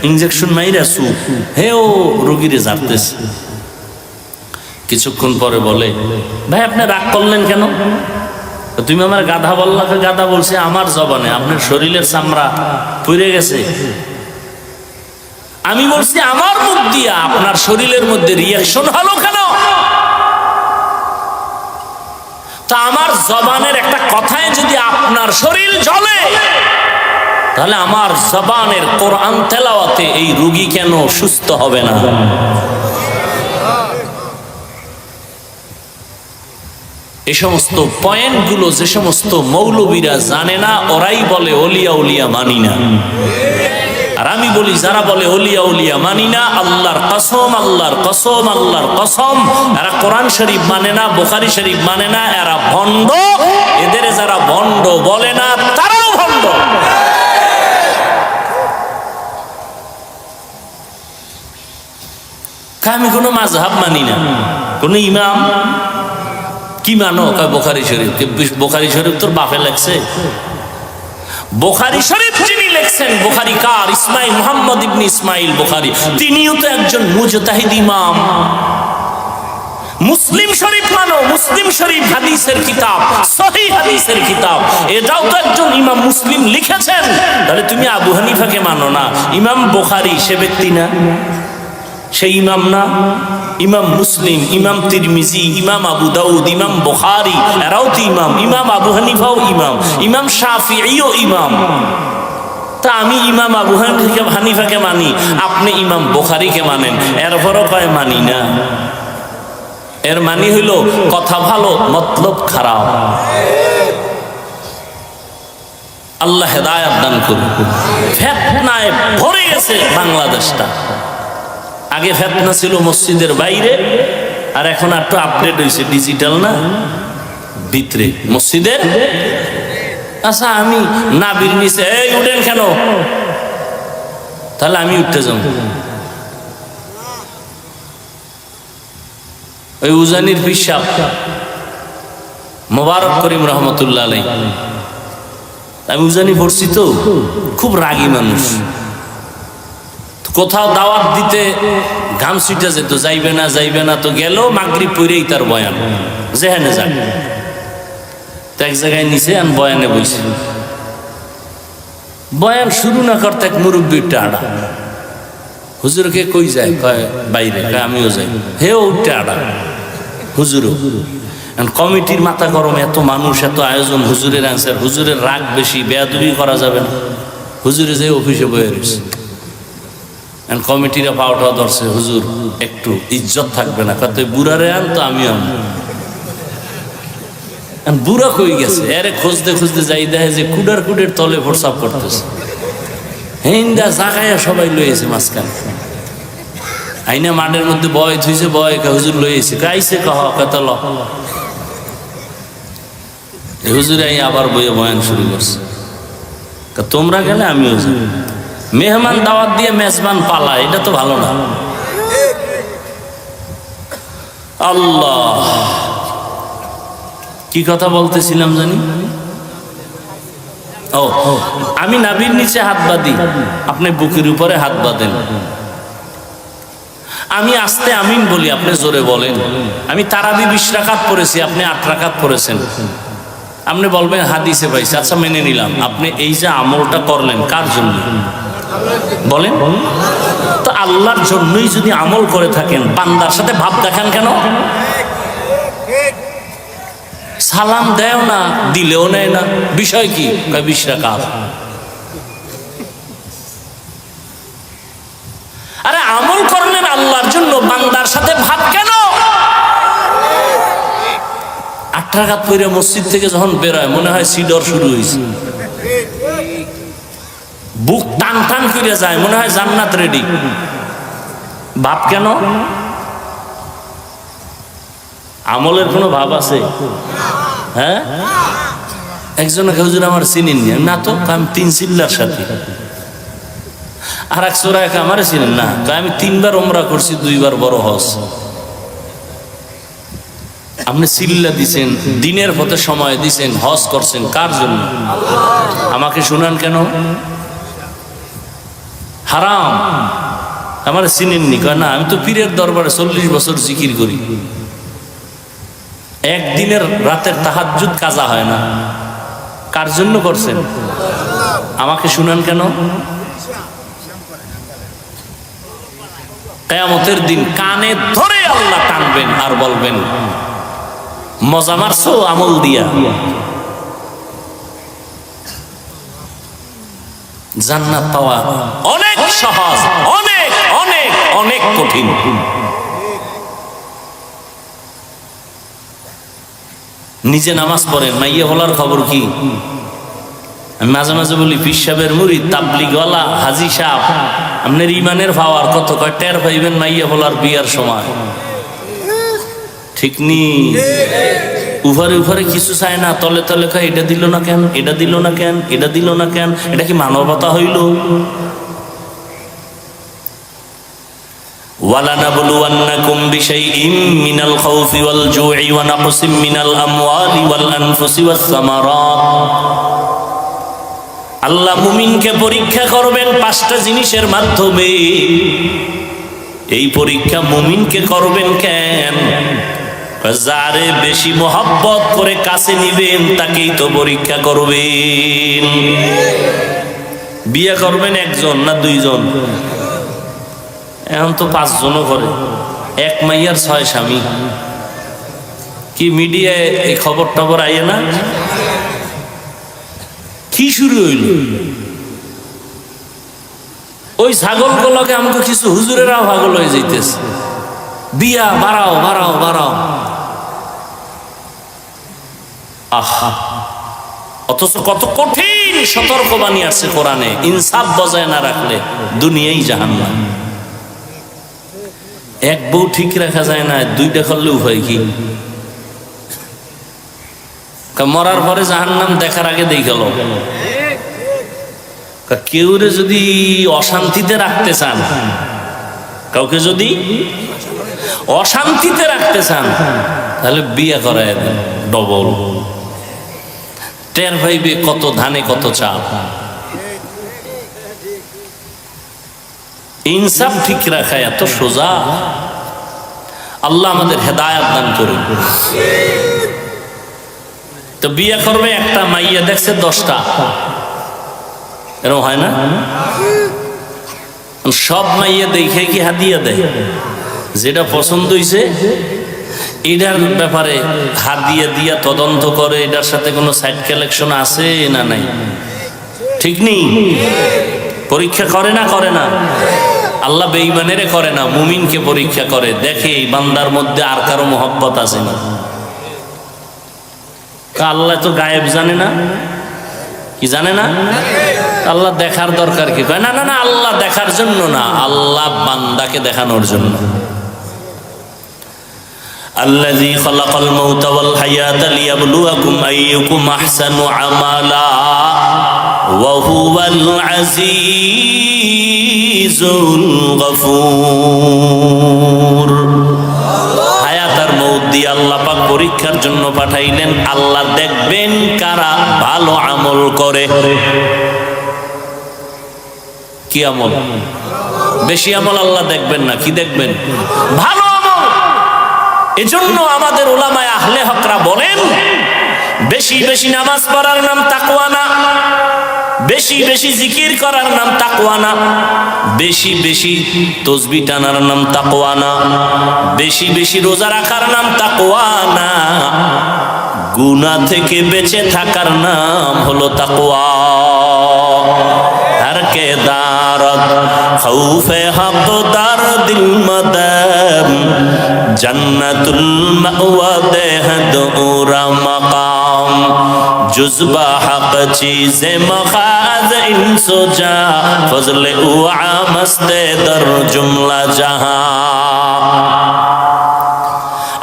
ইনজেকশন মাইরা চুপ, হে ও রোগীরে জারতেছে। কিছুক্ষণ পরে বলে, ভাই আপনি রাগ করলেন কেন? তুমি আমার গাধা বললা। গাধা বলছে আমার জবানে, আপনার শরীরের চামড়া পুড়ে গেছে। আমি বলছি আমার মুখ দিয়া, আপনার শরীরের মধ্যে রিয়াকশন হলো কেন? তা আমার জবানের একটা কথায় যদি আপনার শরীর জ্বলে, তাহলে আমার জবানের কোরআন তেলাওয়াতে এই রোগী কেন সুস্থ হবে না? এই সমস্ত পয়েন্টগুলো যে সমস্ত মৌলবীরা জানে না, ওরাই বলে ওলিয়া উলিয়া মানি না। আর আমি বলি যারা বলে ওলিয়া উলিয়া মানি না, আল্লাহর কসম, আল্লাহর কসম, আল্লাহর কসম, এরা কোরআন শরীফ মানে না, বুখারী শরীফ মানে না, এরা ভণ্ড। এদের যারা ভণ্ড বলে না, তারাও ভণ্ড। আমি কোনো মাযহাব মানি না, কোন ইমাম কি মানো? বুখারী শরীফ। বুখারী শরীফ তোর বাপে লেখছে? বুখারী শরীফ যিনি লিখছেন, বুখারী কার? ইসমাইল, মুহাম্মদ ইবনে ইসমাইল বুখারী। তিনিও তো একজন মুজতাহিদ ইমাম। মুসলিম শরীফ মানো, মুসলিম শরীফ হাদিসের কিতাব, সহিহ হাদিসের কিতাব, এটাও তো একজন ইমাম মুসলিম লিখেছেন। তাহলে তুমি আবু হানিফাকে মানো না, ইমাম বুখারী সে ব্যক্তি না? সেই ইমাম না? ইমাম মুসলিম, ইমাম তিরমিজি, ইমাম আবু দাউদ, ইমাম বুখারী, এরাও তো ইমাম। ইমাম আবু হানিফাও ইমাম, ইমাম শাফিঈও ইমাম। তা আমি ইমাম আবু হানিফাকে মানি, আপনি ইমাম বুখারীকে মানেন, এরপরও কয় মানি না। এর মানে হইল কথা ভালো, মতলব খারাপ। আল্লাহ হেদায়েত দান করুন। ফিতনায় ভরে গেছে বাংলাদেশটা। আগে ফিতনা ছিল মসজিদের বাইরে, আর এখন একটু আপডেট হয়েছে, ডিজিটাল না, ভিতরে মসজিদের। আচ্ছা আমি নাবির নিচে, এই উঠেন কেন? তাহলে আমি উঠতে যাব। ওই উজানির পিসাব মোবারক করিম রহমতুল্লাহ আলাইহি, আমি উজানি পড়ছি তো, খুব রাগী মানুষ। কোথাও দাওয়াত দিতে ঘাম ছুটে যেত, যাইবে না যাইবে না, তো গেল মাগরিব পড়েই তার বয়ান, যেখানে যাক। তো এক জায়গায় নিচে আমি বয়ানে বইছি, বয়ান শুরু না করতে এক মুরব্বীর টাড়া, হুজুরকে কই যায়? কয় বাইরে। কয় আমিও যাই। হেও টাড়া হুজুরও। কমিটির মাথা গরম, এত মানুষ, এত আয়োজন, হুজুরের অ্যান্সার, হুজুরের রাগ বেশি, বেয়াদবি করা যাবে না। হুজুরে যে অফিসে বয়ে রয়েছে, কমিটিরা পাওয়াটা ধরছে, হুজুর একটু ইজ্জত থাকবে না, কত বুড়ারে আন তো আমিও আন। বুড়া কই গেছে, এরে খুঁজতে খুঁজতে যাই, দেখে যে কুডার কুডের তলে প্রসাব করতেছে। হিন্দা জাগাইয়া সবাই লইয়েছে মাঝখানে, আইনা মাঠের মধ্যে বয় থুইছে, বয় হুজুর লইয়েছে, গাইছে কহ কত ল। হুজুর আই আবার বইয়ে বয়ান শুরু করছে, তোমরা গেলে আমিও যাই। মেহমান দাওয়াত দিয়ে মেজবান পালা, এটা তো ভালো না। আল্লাহ, কি কথা বলতেছিলাম জানি? ও, আমি নাভির নিচে হাত বাঁধি, আপনি বুকের উপরে হাত বাঁধেন। আমি আস্তে আমিন বলি, আপনি জোরে বলেন। আমি তারাবি 20 রাকাত পড়েছি, আপনি 8 রাকাত পড়েছেন। আপনি বলবেন হাদিসে পাইছে, আচ্ছা মেনে নিলাম। আপনি এই যে আমলটা করলেন কার জন্য বলেন তো? আল্লাহর জন্যই যদি আমল করে থাকেন, বান্দার সাথে ভাব দেখান কেন? সালাম দেও না, দিলেও নেয় না, বিষয় কি? 20 রাকাত। আরে আমল করলেন আল্লাহর জন্য, বান্দার সাথে ভাব কেন? 8 রাকাত পড়ে মসজিদ থেকে যখন বেরোয় মনে হয় সিডর শুরু হয়েছে, বুক টান টান করে যায়, মনে হয় জান্নাত রেডি। ভাব কেন? আমলের কোনো ভাব আছে? হ্যাঁ, একজনকে হুজুর আমার চিনেন না তো, আমি 3 চিল্লার সাথে। আর এক চোরা আমার চিনেন না, আমি 3 বার ওমরা করছি, 2 বার বড় হজ। আপনি চিল্লা দিছেন, দিনের পথে সময় দিছেন, হজ করছেন, কার জন্য? আমাকে শুনান কেন? হারাম। আমার চিনেননি? কয় না, আমি তো পীরের দরবারে 40 বছর জিকির করি, একদিনের রাতের তাহাজ্জুদ কাজা হয় না। কার জন্য করছেন? আমাকে শুনান কেন? কিয়ামতের দিন কানে ধরে আল্লাহ টানবেন আর বলবেন, মজা মারছো আমল দিয়া। জান্নাত পাওয়া অনেক সহজ, অনেক অনেক অনেক কঠিন। নিজে নামাজ পড়েন, মাইয়া হলার খবর কি? আমি মাঝে মাঝে বলি, পীর সাহেবের মুরিদ, তাবলিগওয়ালা, হাজি সাহেব, আপনার ইমানের পাওয়ার কত কয় টের পাইবেন মাইয়া হলার বিয়ার সময়। ঠিক নি? উভারে উভারে কিছু চায় না, তলে তলে কয় এটা দিল না কেন, এটা দিল না কেন, এটা দিল না কেন। এটা কি মানবতা হইল? وَلَنَبْلُوَنَّكُمْ بِشَيْءٍ مِّنَ الْخَوْفِ وَالْجُوعِ وَنَقْصٍ مِّنَ الْأَمْوَالِ وَالْأَنفُسِ وَالثَّمَرَاتِ। আল্লাহ মুমিনকে পরীক্ষা করবেন 5টা জিনিসের মাধ্যমে। এই পরীক্ষা মুমিনকে করবেন কেন? যারে বেশি মোহাব্বত করে কাছে নিবেন তাকেই তো পরীক্ষা করবেন। বিয়ে করবেন 1 জন না 2 জন? এখন তো 5 জনও করে, 1 মাইয়ার 6 স্বামী। কি মিডিয়ায় এই খবর টবর আইয়ে না? কি শুরু হইল? ওই ছাগল গুলোকে আমাকে কিছু হুজুরেরা পাগল হয়ে যাইতেছে, বিয়া বাড়াও বাড়াও বাড়াও। আহা, অথচ কত কঠিন সতর্কবাণী আছে কোরআনে। ইনসাফ বজায় না রাখলে দুনিয়াই জাহান্নাম। 1 বউ ঠিক রাখা যায় না, 2টা করলে উপায় কি? মরার পরে জাহান্নাম দেখার আগে দেখালো। কেউরে যদি অশান্তিতে রাখতে চান, কাউকে যদি অশান্তিতে রাখতে চান, তাহলে বিয়ে করায় ডবল। টের ভাইবে কত ধানে কত চাল। ইনসাফ ঠিক রাখা এত সোজা। আল্লাহ আমাদের হেদায়েত দান করুন। তো বিয়ে করবে একটা, মাইয়া দেখছে 10টা, এরকম হয় না? সব মাইয়া দেখে কি হাদিয়া দেয়? যেটা পছন্দ হইছে এটার ব্যাপারে হাদিয়া দিয়া তদন্ত করে, এটার সাথে কোনো সাইড কালেকশন আছে না নাই, ঠিক নেই? পরীক্ষা করে না? করে না? আল্লাহ বেঈমানেরে করে না, মুমিনকে পরীক্ষা করে, দেখে এই বান্দার মধ্যে আর কারো মহব্বত আছে না। আল্লাহ তো গায়েব জানে না, কি জানে না? আল্লাহ দেখার দরকার কি? কয় না না না, আল্লাহ দেখার জন্য না, আল্লাহ বান্দাকে দেখানোর জন্য। আল্লাযী খালাকাল মাউতা ওয়াল হায়াতা লিয়াবলুয়াকুম আইয়ুকুম আহসানু আমালা ওয়া হুয়াল আজিজুল গফুর। হায়াত আর মউত দিয়ে আল্লাহ পাক পরীক্ষার জন্য পাঠাইলেন। আল্লাহ দেখবেন কারা ভালো আমল করে। কি আমল? বেশি আমল আল্লাহ দেখবেন না, কি দেখবেন? ভালো আমল। এজন্য আমাদের উলামায়ে আহলে হকরা বলেন, বেশি বেশি নামাজ পড়ার নাম তাকওয়া না, বেশি বেশি জিকির করার নাম তাকওয়া না, বেশি বেশি তাসবিহ টানার নাম তাকওয়া না, বেশি বেশি রোজা রাখার নাম তাকওয়া না, গুনাহ থেকে বেঁচে থাকার নাম হলো তাকওয়া। हर के दारद खौफे हक दार दिल मदम जन्नतुल मअवा देहद उरा मकाम जुज़बा हक चीज़े मखाज़ इंसो जा फज़ले उआ मस्ते दर जुमला जहां।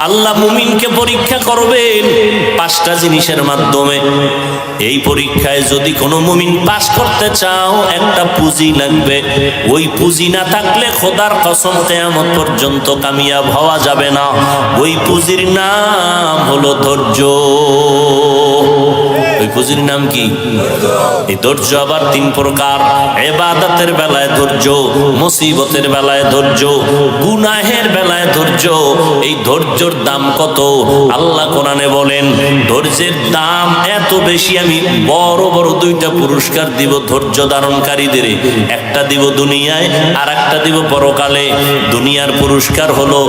আল্লাহ মুমিনকে পরীক্ষা করবেন 5টা জিনিসের মাধ্যমে। এই পরীক্ষায় যদি কোনো মুমিন পাস করতে চাও, একটা পুঁজি লাগবে। ওই পুঁজি না থাকলে খোদার কসম কিয়ামত পর্যন্ত কামিয়াব হওয়া যাবে না। ওই পুঁজির নাম হলো ধৈর্য। ওই পুঁজির নাম কি? এই ধৈর্য আবার 3 প্রকার। ইবাদতের বেলায় ধৈর্য, মুসিবতের বেলায় ধৈর্য, গুনাহের বেলায় ধৈর্য। এই ধৈর্যের দাম কত? আল্লাহ কোরআনে বলেন, ধৈর্যের দাম এত বেশি, আমি বড় বড় 2টা পুরস্কার দিব ধৈর্য ধারণকারীদের। একটা দিব দুনিয়ায়, আর একটা দিব পরকালে। দুনিয়ার পুরস্কার হলো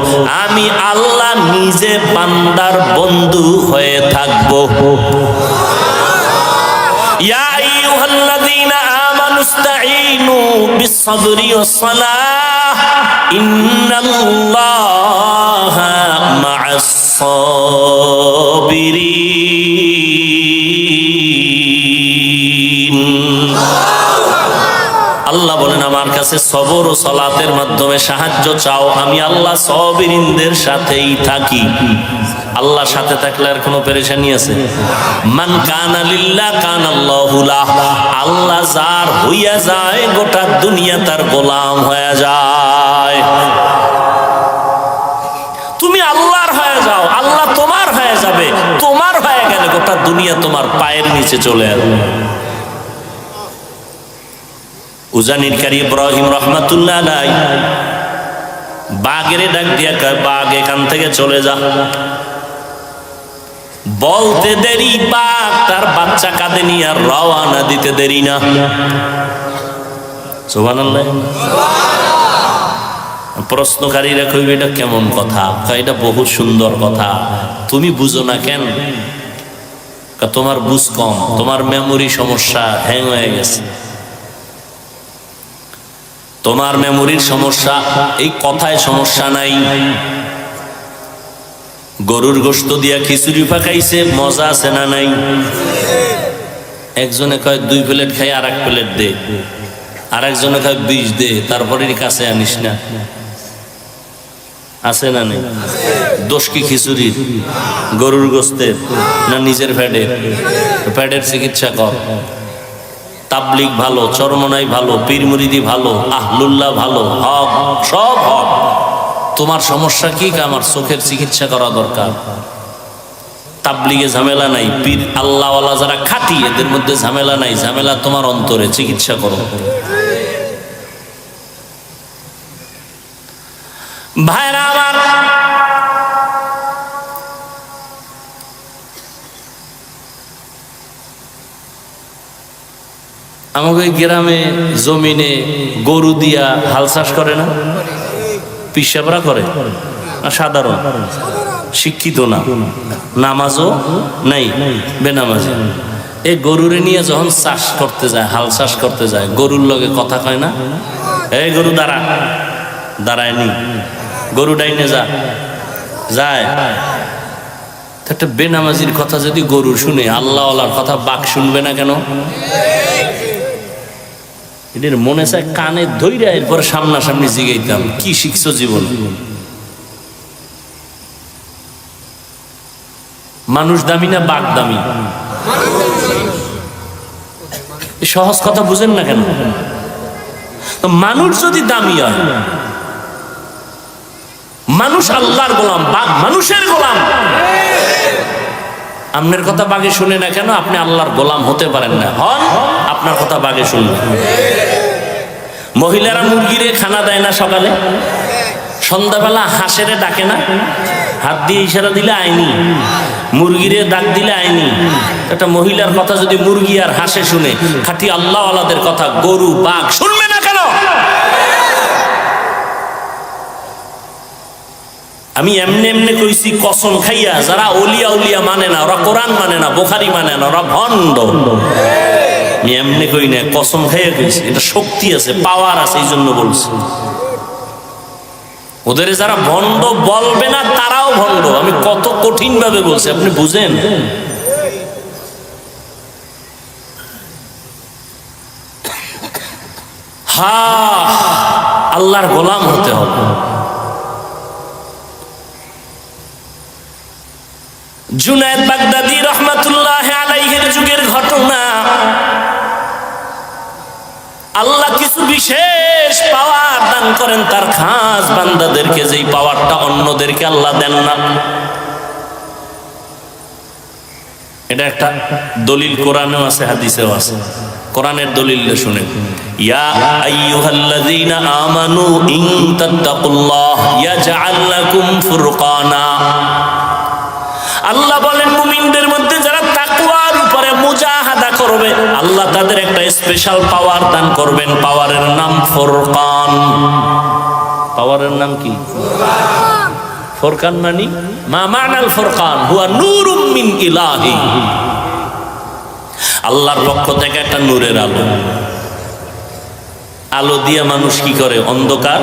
আমি আল্লাহ নিজে বান্দার বন্ধু হয়ে থাকবো। ইয়া আইয়ুহাল্লাযীনা আমানু ইসতাঈনু বিস-সাবরি ওয়াস-সালাহ ইন্নাল্লাহা মা'আস-সাবিরিন। আল্লাহ বলেন, আমার কাছে সবর ও সালাতের মাধ্যমে সাহায্য চাও, আমি আল্লাহ সাবিরিনদের সাথেই থাকি। আল্লাহর সাথে থাকলে আর কোনো পেরেশানি আছে? মান কানা লিল্লাহ কানাল্লাহু লাহ। আল্লাহ যার হইয়া যায়, গোটা দুনিয়া তার গোলাম হয়ে যায়। তুমি আল্লাহর হয়ে যাও, আল্লাহ তোমার হয়ে যাবে। তোমার হয়ে গেলে গোটা দুনিয়া তোমার পায়ের নিচে চলে আসবে। উজানির কারি ইব্রাহিম রাহমাতুল্লাহ আলাইহি বাঘের ডাক দিয়া কয়, বাঘ এখান থেকে চলে যা। বলতে দেরি, বাঘ তার বাচ্চা কাঁধে নিয়ে আর রওয়ানা দিতে দেরি না। সুবহানাল্লাহ। প্রশ্নকারীরা কইবে, এটা কেমন কথা? এটা বহু সুন্দর কথা, তুমি বুঝো না কেন? তোমার বুঝ কম, তোমার মেমোরি সমস্যা, হ্যাং হয়ে গেছে। তোমার মেমোরির সমস্যা, এই কথায় সমস্যা নাই। গরুর গোশত দিয়া খিচুড়ি পাকাইছে, মজা আছে না নাই? একজনে কয় 2 প্লেট খাই, আর 1 প্লেট দে। আর একজনে কয় 20 দে, তারপরে কাছে আনিস না। আছে না নেই? দোষ কি খিচুড়ির, গরুর গোশতের, না নিজের পেটের? পেটের চিকিৎসা কর। তাবলিগ ভালো, চরমনাই ভালো, পীর মুরিদি ভালো, আহলুল্লাহ ভালো, হক সব হক। তোমার সমস্যা কি? আমার চোখের চিকিৎসা করা দরকার। তাবলিগে ঝামেলা নাই, পীর আল্লাহওয়ালা যারা খাঁটি এদের মধ্যে ঝামেলা নাই। ঝামেলা তোমার অন্তরে, চিকিৎসা করো। ভাইরা আমার, আমাকে গ্রামে জমিনে গরু দিয়া হাল চাষ করে না? পিসাবরা করে না? সাধারণ শিক্ষিত না, নামাজও নাই, বেনামাজি। এই গরুরে নিয়ে যখন চাষ করতে যায়, হাল চাষ করতে যায়, গরুর লগে কথা কয় না? এই গরু দাঁড়া, দাঁড়ায়নি, গরু ডাইনে যা, যায়। একটা বেনামাজির কথা যদি গরু শুনে, আল্লাহওয়ালার কথা বাঘ শুনবে না কেন? এদের মনে চায় কানে ধইরা এরপর সামনাসামনি জিগাইতাম, কি শিখছো জীবন? মানুষ দামি না বাঘ দামি? সহজ কথা বুঝেন না কেন? তো মানুষ যদি দামি হয়, মানুষ আল্লাহর গোলাম, বাঘ মানুষের গোলাম। আপনার কথা বাঘে শুনে না কেন? আপনি আল্লাহর গোলাম হতে পারেন না, হন, আপনার কথা বাঘে শুনবে। মহিলারা মুরগিরে খানা দেয় না সকালে? সন্ধ্যাবেলা হাঁসেরে ডাকে না? হাত দিয়ে ইশারা দিলে আইনি, মুরগিরে ডাক দিলে আইনি। একটা মহিলার কথা যদি মুরগি আর হাঁসে শুনে, খাঁটি আল্লাহওয়ালাদের কথা গরু বাঘ শুনবে না কেন? আমি এমনি এমনি কইছি কসম খাইয়া, যারা ওলিয়া উলিয়া মানে না, ওরা কোরআন মানে না, বুখারী মানে না, ওরা ভণ্ড। আমি এমনি কই না, কসম খাইয়া কইছি। এটা শক্তি আছে, পাওয়ার আছে, এই জন্য বলছি। ওদের যারা ভণ্ড বলবে না তারাও ভণ্ড। আমি কত কঠিন ভাবে বলছি, আপনি বুঝেন? হ্যাঁ, আল্লাহর গোলাম হতে হবে। জুনায়েদ বাগদাদী রহমাতুল্লাহ আলাইহির যুগের ঘটনা। আল্লাহ কিছু বিশেষ পাওয়ার দান করেন তার খাস বান্দাদেরকে, যেই পাওয়ারটা অন্যদেরকে আল্লাহ দেন না। এটা একটা দলিল কোরআনেও আছে, হাদিসেও আছে। কোরআনের দলিল শুনেন, ইয়া আইয়ুহাল্লাযীনা আমানু ইন তাত্তাকুল্লাহ ইয়াজআল লাকুম ফুরকানা। আল্লাহ বলেন, মুমিনদের মধ্যে যারা তাকওয়ার উপরে মুজাহাদা করবে, আল্লাহ তাদের একটা স্পেশাল পাওয়ার দান করবেন। পাওয়ারের নাম ফুরকান। পাওয়ারের নাম কি? ফুরকান। মানে মা মানাল ফুরকান? হুয়া নূরুম মিন ইলাহি। আল্লাহর পক্ষ থেকে একটা নূরের আলো। আলো দিয়ে মানুষ কি করে? অন্ধকার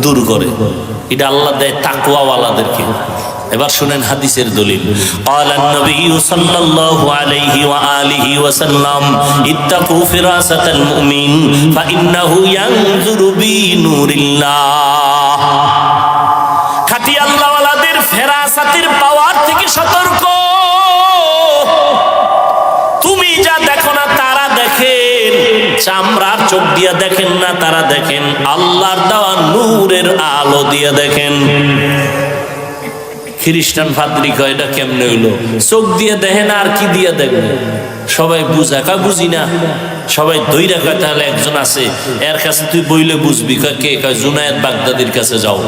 দূর করে। এটা আল্লাহ দেয় তাকওয়াওয়ালাদেরকে। এবার শুনেন হাদিসের দলিল। ক্বালান নবী সাল্লাল্লাহু আলাইহি ওয়া আলিহি ওয়াসাল্লাম, ইত্তাকু ফিরাসাতাল মুমিন ফাইন্নাহু ইয়ানজুরু বিনুরিল্লাহ। খাঁটি আল্লাহওয়ালাদের ফেরাসাতের পাওয়ার থেকে সতর্ক। তুমি যা দেখো না তারা দেখেন, চামড়ার চোখ দিয়ে দেখেন না, তারা দেখেন আল্লাহর দেওয়া নূরের আলো দিয়ে দেখেন। খ্রিস্টান ফাদরি কয়, এটা কেমনে হইলো? চোখ দিয়ে দেখে না, আর কি দিয়ে দেখবে? সবাই বুঝায়, কয় বুঝি না। সবাই ধইরা কয়, তাহলে একজন আছে, এর কাছে তুই বইলে বুঝবি। কয় কে? কয় জুনায়েদ বাগদাদির কাছে যাও।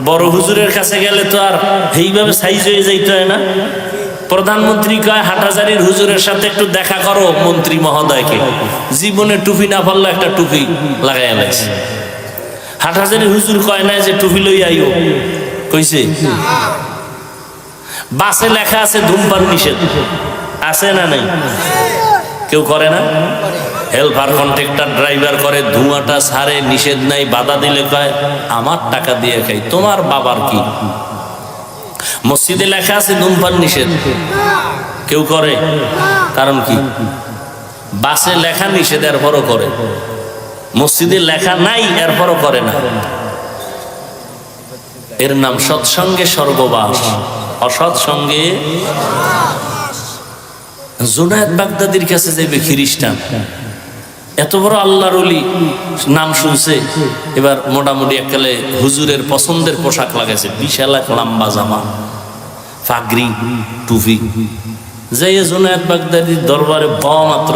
বড় হুজুরের কাছে গেলে তো আর এইভাবে সাইজ হয়ে যাইতে হয় না। প্রধানমন্ত্রী কয় হাটহাজারীর হুজুরের সাথে একটু দেখা করো, মন্ত্রী মহোদয়কে। জীবনে টুপি না পারলে একটা টুপি লাগাই আলাইছে। হাটহাজারীর হুজুর কয় না যে টুপি লই আইও, কইছে? বাসে লেখা আছে ধূমপান নিষেধ, আছে না নাই? কেউ করে না? হেল্পার কন্ট্রাক্টর ড্রাইভার করে, ধোঁয়াটা ছাড়ে, নিষেধ নাই। বাধা দিলে কয় আমার টাকা দিয়ে খাই, তোমার বাবার কি? মসজিদে লেখা আছে ধূমপান নিষেধ, কেউ করে? কারণ কি? বাসে লেখা নিষেধ, এরপরও করে। মসজিদে লেখা নাই, এরপরও করে না। এর নাম সৎসঙ্গে স্বর্গবাস, অসৎ সঙ্গে। জুনায়েদ বাগদাদির কাছে যাইবে খ্রিস্টান, এত বড় আল্লাহর ওলি, নাম শুনছে। এবার মোটামুটি এককালে হুজুরের পছন্দের পোশাক লাগাইছে, বিশাল এক লম্বা জামা, পাগড়ি, টুপি। যাইয়ে জুনায়েদ বাগদাদির দরবারে মাত্র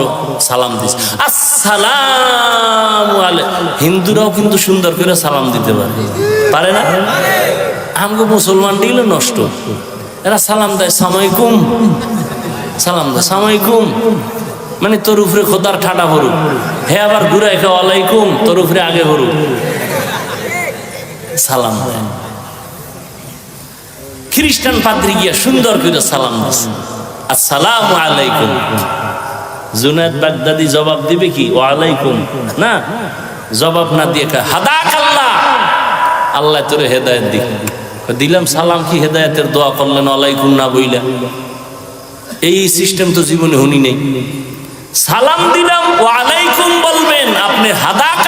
সালাম দিছে, আসসালামু আলাইকুম। হিন্দুরাও কিন্তু সুন্দর করে সালাম দিতে পারে না? আমগো মুসলমান দিল নষ্ট, এরা সালাম দেয় সালামালাইকুম, সালাম দেয় সালামালাইকুম। মানে তোর উপরে খোদার ঠাটা ভরুক, হে আবার ঘুরে একে ওয়ালাইকুম, তোর উপরে আগে ভরুক, সালাম দেয়। খ্রিস্টান পাদ্রী গিয়া সুন্দর করে সালাম দিছে, আসসালামু আলাইকুম। জুনায়েদ বাগদাদি জবাব দিবে কি ওয়ালাইকুম, না, জবাব না দিয়ে হাদাক আল্লাহ, আল্লাহ তোরে হেদায়েত দিক। দিলাম সালাম কি হেদায়েতের দোয়া করলেন ওয়ালাইকুম না বইলা? এই সিস্টেম তো জীবনে শুনি নেই। সালাম দিলাম ওয়ালাইকুম বলবেন আপনি হাদাক